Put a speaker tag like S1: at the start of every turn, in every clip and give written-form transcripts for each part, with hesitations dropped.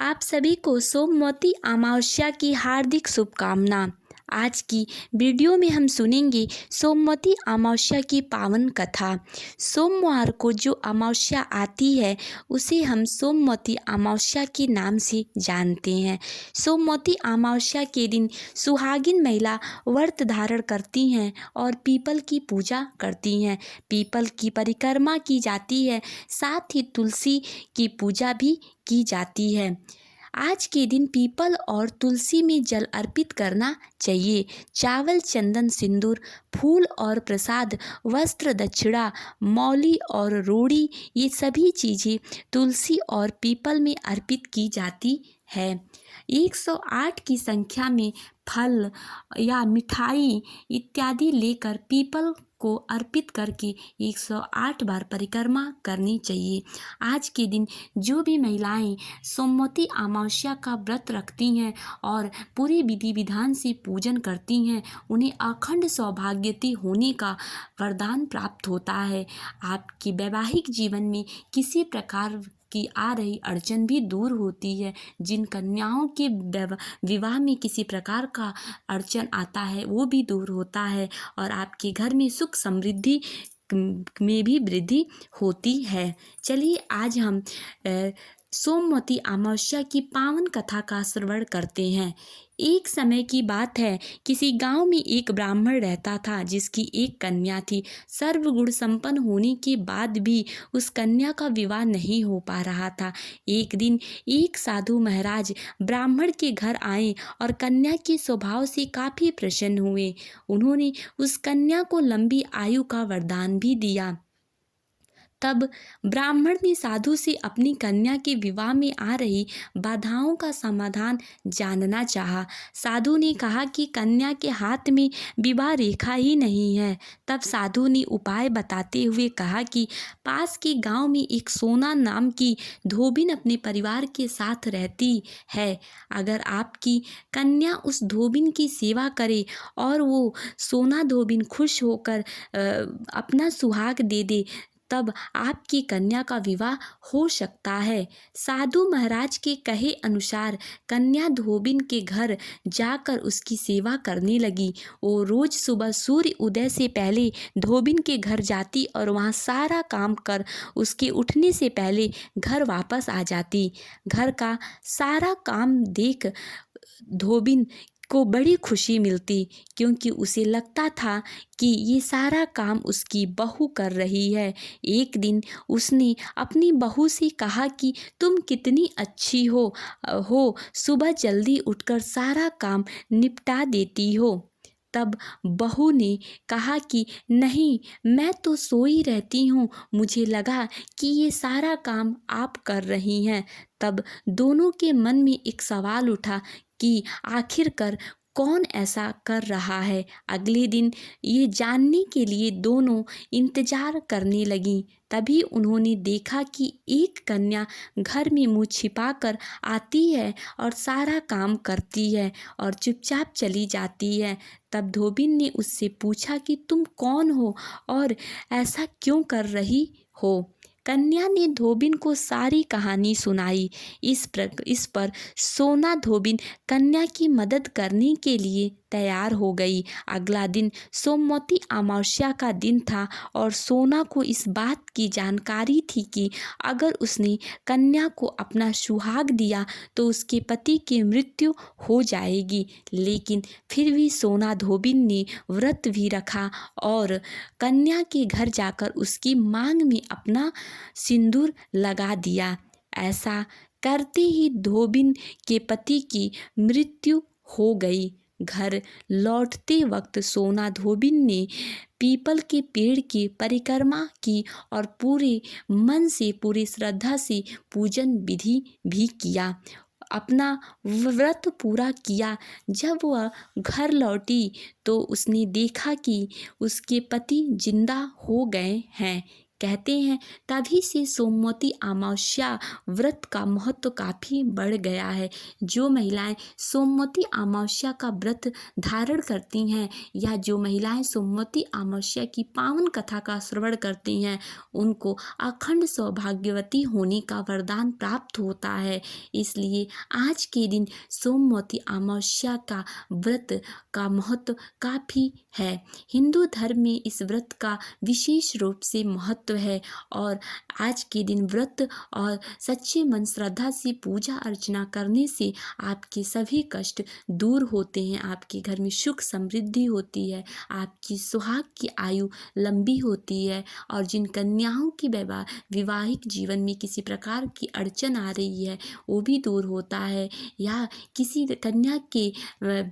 S1: आप सभी को सोमवती अमावस्या की हार्दिक शुभकामना। आज की वीडियो में हम सुनेंगे सोमवती अमावस्या की पावन कथा। सोमवार को जो अमावस्या आती है उसे हम सोमवती अमावस्या के नाम से जानते हैं। सोमवती अमावस्या के दिन सुहागिन महिला व्रत धारण करती हैं और पीपल की पूजा करती हैं। पीपल की परिक्रमा की जाती है, साथ ही तुलसी की पूजा भी की जाती है। आज के दिन पीपल और तुलसी में जल अर्पित करना चाहिए। चावल, चंदन, सिंदूर, फूल और प्रसाद, वस्त्र, दक्षिणा, मौली और रोड़ी, ये सभी चीज़ें तुलसी और पीपल में अर्पित की जाती है। 108 की संख्या में फल या मिठाई इत्यादि लेकर पीपल को अर्पित करके 108 बार परिक्रमा करनी चाहिए। आज के दिन जो भी महिलाएं सोमवती अमावस्या का व्रत रखती हैं और पूरी विधि विधान से पूजन करती हैं, उन्हें अखंड सौभाग्यवती होने का वरदान प्राप्त होता है। आपके वैवाहिक जीवन में किसी प्रकार की आ रही अड़चन भी दूर होती है। जिन कन्याओं के विवाह में किसी प्रकार का अड़चन आता है वो भी दूर होता है और आपके घर में सुख समृद्धि में भी वृद्धि होती है। चलिए आज हम सोमवती अमावस्या की पावन कथा का श्रवण करते हैं। एक समय की बात है, किसी गांव में एक ब्राह्मण रहता था जिसकी एक कन्या थी। सर्वगुण संपन्न होने के बाद भी उस कन्या का विवाह नहीं हो पा रहा था। एक दिन एक साधु महाराज ब्राह्मण के घर आए और कन्या के स्वभाव से काफ़ी प्रसन्न हुए। उन्होंने उस कन्या को लंबी आयु का वरदान भी दिया। तब ब्राह्मण ने साधु से अपनी कन्या के विवाह में आ रही बाधाओं का समाधान जानना चाहा। साधु ने कहा कि कन्या के हाथ में विवाह रेखा ही नहीं है। तब साधु ने उपाय बताते हुए कहा कि पास के गांव में एक सोना नाम की धोबिन अपने परिवार के साथ रहती है। अगर आपकी कन्या उस धोबिन की सेवा करे और वो सोना धोबिन खुश होकर अपना सुहाग दे दे, तब आपकी कन्या का विवाह हो सकता है। साधु महाराज के कहे अनुसार कन्या धोबिन के घर जाकर उसकी सेवा करने लगी। वो रोज सुबह सूर्य उदय से पहले धोबिन के घर जाती और वहाँ सारा काम कर उसके उठने से पहले घर वापस आ जाती। घर का सारा काम देख धोबिन को बड़ी खुशी मिलती, क्योंकि उसे लगता था कि ये सारा काम उसकी बहू कर रही है। एक दिन उसने अपनी बहू से कहा कि तुम कितनी अच्छी हो, सुबह जल्दी उठकर सारा काम निपटा देती हो। तब बहू ने कहा कि नहीं, मैं तो सोई रहती हूँ, मुझे लगा कि ये सारा काम आप कर रही हैं। तब दोनों के मन में एक सवाल उठा कि आखिरकार कौन ऐसा कर रहा है। अगले दिन ये जानने के लिए दोनों इंतजार करने लगीं। तभी उन्होंने देखा कि एक कन्या घर में मुँह छिपाकर आती है और सारा काम करती है और चुपचाप चली जाती है। तब धोबिन ने उससे पूछा कि तुम कौन हो और ऐसा क्यों कर रही हो। कन्या ने धोबिन को सारी कहानी सुनाई। इस पर सोना धोबिन कन्या की मदद करने के लिए तैयार हो गई। अगला दिन सोमवती अमावस्या का दिन था और सोना को इस बात की जानकारी थी कि अगर उसने कन्या को अपना सुहाग दिया तो उसके पति की मृत्यु हो जाएगी। लेकिन फिर भी सोना धोबिन ने व्रत भी रखा और कन्या के घर जाकर उसकी मांग में अपना सिंदूर लगा दिया। ऐसा करते ही धोबिन के पति की मृत्यु हो गई। घर लौटते वक्त सोना धोबिन ने पीपल के पेड़ की परिक्रमा की और पूरे मन से, पूरी श्रद्धा से पूजन विधि भी किया, अपना व्रत पूरा किया। जब वह घर लौटी तो उसने देखा कि उसके पति जिंदा हो गए हैं। कहते हैं तभी से सोमवती अमावस्या व्रत का महत्व काफ़ी बढ़ गया है। जो महिलाएं सोमवती अमावस्या का व्रत धारण करती हैं या जो महिलाएं सोमवती अमावस्या की पावन कथा का श्रवण करती हैं उनको अखंड सौभाग्यवती होने का वरदान प्राप्त होता है। इसलिए आज के दिन सोमवती अमावस्या का व्रत का महत्व काफ़ी है। हिंदू धर्म में इस व्रत का विशेष रूप से महत्व है और आज के दिन व्रत और सच्चे मन श्रद्धा से पूजा अर्चना करने से आपके सभी कष्ट दूर होते हैं, आपके घर में सुख समृद्धि होती है, आपकी सुहाग की आयु लंबी होती है और जिन कन्याओं की विवाहिक जीवन में किसी प्रकार की अड़चन आ रही है वो भी दूर होता है, या किसी कन्या के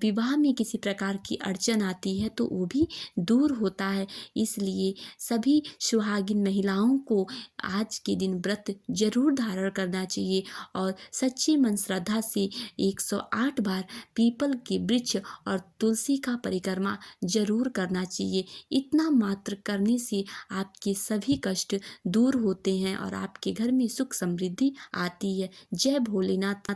S1: विवाह में किसी प्रकार की अड़चन आती है तो वो भी दूर होता है। इसलिए सभी सुहागिन महिलाओं को आज के दिन व्रत जरूर धारण करना चाहिए और सच्चे मन श्रद्धा से 108 बार पीपल के वृक्ष और तुलसी का परिक्रमा जरूर करना चाहिए। इतना मात्र करने से आपके सभी कष्ट दूर होते हैं और आपके घर में सुख समृद्धि आती है। जय भोलेनाथ।